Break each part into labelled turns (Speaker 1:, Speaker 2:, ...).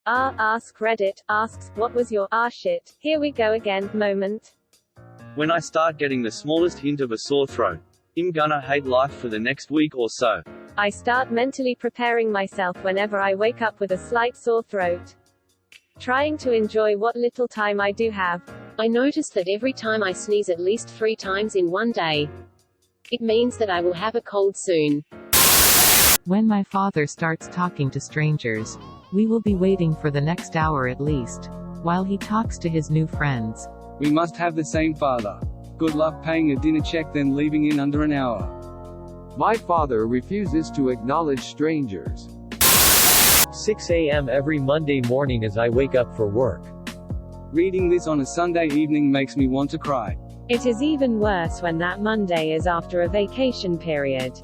Speaker 1: Askreddit Asks, what was your shit, here we go again moment?
Speaker 2: When I start getting the smallest hint of a sore throat, I'm gonna hate life for the next week or so.
Speaker 1: I start mentally preparing myself whenever I wake up with a slight sore throat. Trying to enjoy what little time I do have.
Speaker 3: I notice that every time I sneeze at least 3 times in one day, it means that I will have a cold soon.
Speaker 4: When my father starts talking to strangers, we will be waiting for the next hour at least, while he talks to his new friends.
Speaker 5: We must have the same father. Good luck paying a dinner check then leaving in under an hour.
Speaker 6: My father refuses to acknowledge strangers.
Speaker 7: 6 a.m. every Monday morning as I wake up for work.
Speaker 5: Reading this on a Sunday evening makes me want to cry.
Speaker 1: It is even worse when that Monday is after a vacation period.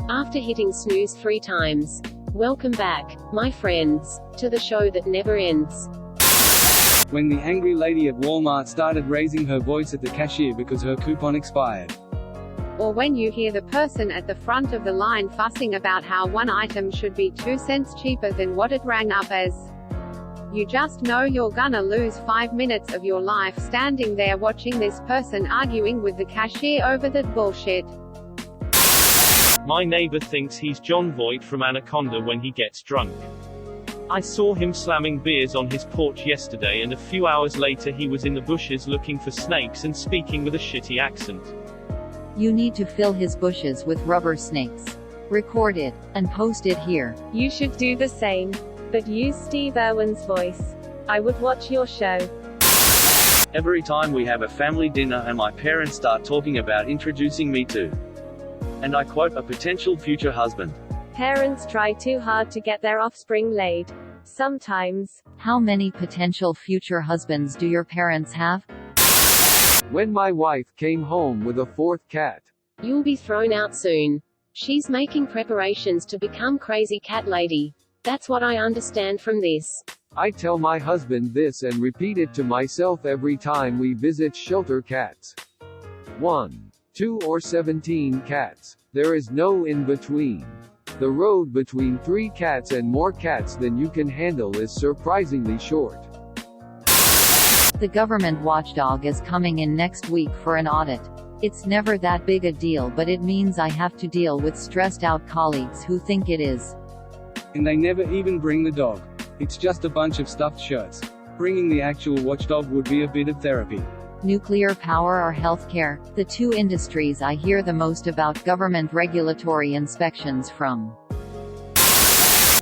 Speaker 3: After hitting snooze 3 times. Welcome back, my friends, to the show that never ends.
Speaker 5: When the angry lady at Walmart started raising her voice at the cashier because her coupon expired.
Speaker 8: Or when you hear the person at the front of the line fussing about how one item should be 2 cents cheaper than what it rang up as. You just know you're gonna lose 5 minutes of your life standing there watching this person arguing with the cashier over that bullshit.
Speaker 2: My neighbor thinks he's John Voight from Anaconda when he gets drunk. I saw him slamming beers on his porch yesterday, and a few hours later he was in the bushes looking for snakes and speaking with a shitty accent.
Speaker 9: You need to fill his bushes with rubber snakes. Record it, and post it here.
Speaker 1: You should do the same. But use Steve Irwin's voice. I would watch your show.
Speaker 2: Every time we have a family dinner and my parents start talking about introducing me to, and I quote, a potential future husband.
Speaker 1: Parents try too hard to get their offspring laid. Sometimes.
Speaker 9: How many potential future husbands do your parents have?
Speaker 6: When my wife came home with a 4th cat.
Speaker 3: You'll be thrown out soon. She's making preparations to become crazy cat lady. That's what I understand from this.
Speaker 6: I tell my husband this and repeat it to myself every time we visit shelter cats. 1, 2 or 17 cats. There is no in between. The road between 3 cats and more cats than you can handle is surprisingly short.
Speaker 9: The government watchdog is coming in next week for an audit. It's never that big a deal, but it means I have to deal with stressed out colleagues who think it is.
Speaker 5: And they never even bring the dog. It's just a bunch of stuffed shirts. Bringing the actual watchdog would be a bit of therapy.
Speaker 9: Nuclear power or healthcare, the 2 industries I hear the most about government regulatory inspections from.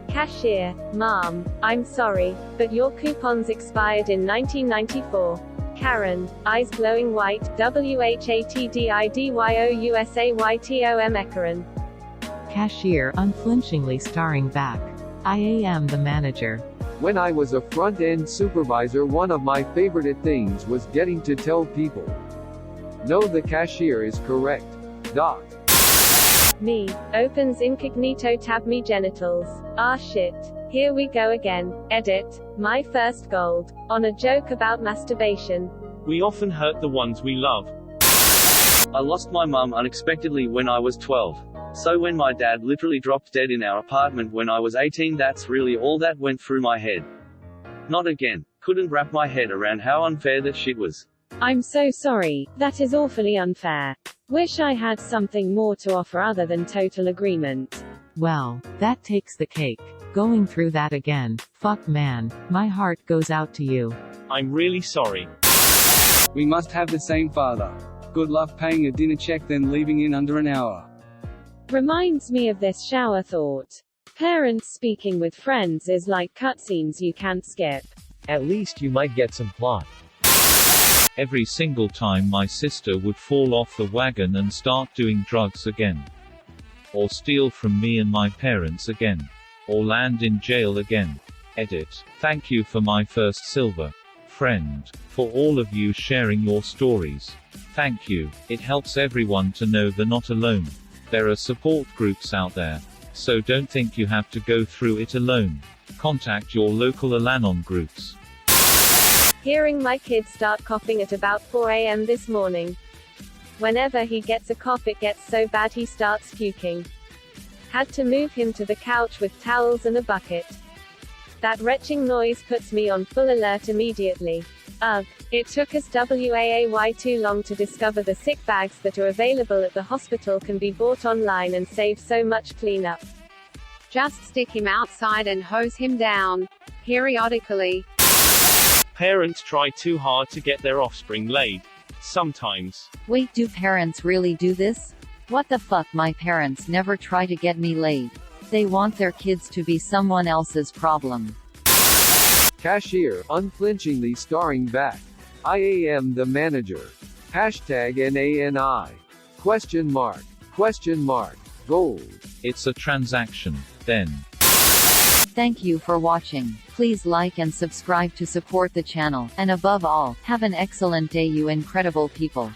Speaker 1: Cashier, Mom, I'm sorry, but your coupons expired in 1994. Karen, eyes glowing white, WHATDIDYOUSAYTOM Ekaran.
Speaker 4: Cashier unflinchingly starring back. I am the manager.
Speaker 6: When I was a front-end supervisor, one of my favorite things was getting to tell people, no, the cashier is correct. Doc.
Speaker 1: Me, opens incognito tab me genitals. Shit. Here we go again. Edit. My first gold. On a joke about masturbation.
Speaker 2: We often hurt the ones we love. I lost my mum unexpectedly when I was 12. So when my dad literally dropped dead in our apartment when I was 18, that's really all that went through my head. Not again. Couldn't wrap my head around how unfair that shit was.
Speaker 1: I'm so sorry, that is awfully unfair. Wish I had something more to offer other than total agreement.
Speaker 4: Well, that takes the cake. Going through that again. Fuck man, my heart goes out to you.
Speaker 2: I'm really sorry.
Speaker 5: We must have the same father. Good luck paying a dinner check then leaving in under an hour.
Speaker 1: Reminds me of this shower thought. Parents speaking with friends is like cutscenes you can't skip.
Speaker 7: At least you might get some plot.
Speaker 10: Every single time my sister would fall off the wagon and start doing drugs again. Or steal from me and my parents again. Or land in jail again. Edit. Thank you for my first silver friend. For all of you sharing your stories. Thank you. It helps everyone to know they're not alone. There are support groups out there. So don't think you have to go through it alone. Contact your local Al-Anon groups.
Speaker 1: Hearing my kid start coughing at about 4 a.m. this morning. Whenever he gets a cough it gets so bad he starts puking. Had to move him to the couch with towels and a bucket. That retching noise puts me on full alert immediately. Ugh. It took us way too long to discover the sick bags that are available at the hospital can be bought online and save so much cleanup.
Speaker 8: Just stick him outside and hose him down. Periodically.
Speaker 11: Parents try too hard to get their offspring laid. Sometimes.
Speaker 9: Wait, do parents really do this? What the fuck, my parents never try to get me laid. They want their kids to be someone else's problem.
Speaker 6: Cashier, unflinchingly starring back. I am the manager. Hashtag NANI. Question mark. Question mark. Gold.
Speaker 10: It's a transaction. Then.
Speaker 9: Thank you for watching. Please like and subscribe to support the channel, and above all, have an excellent day, you incredible people.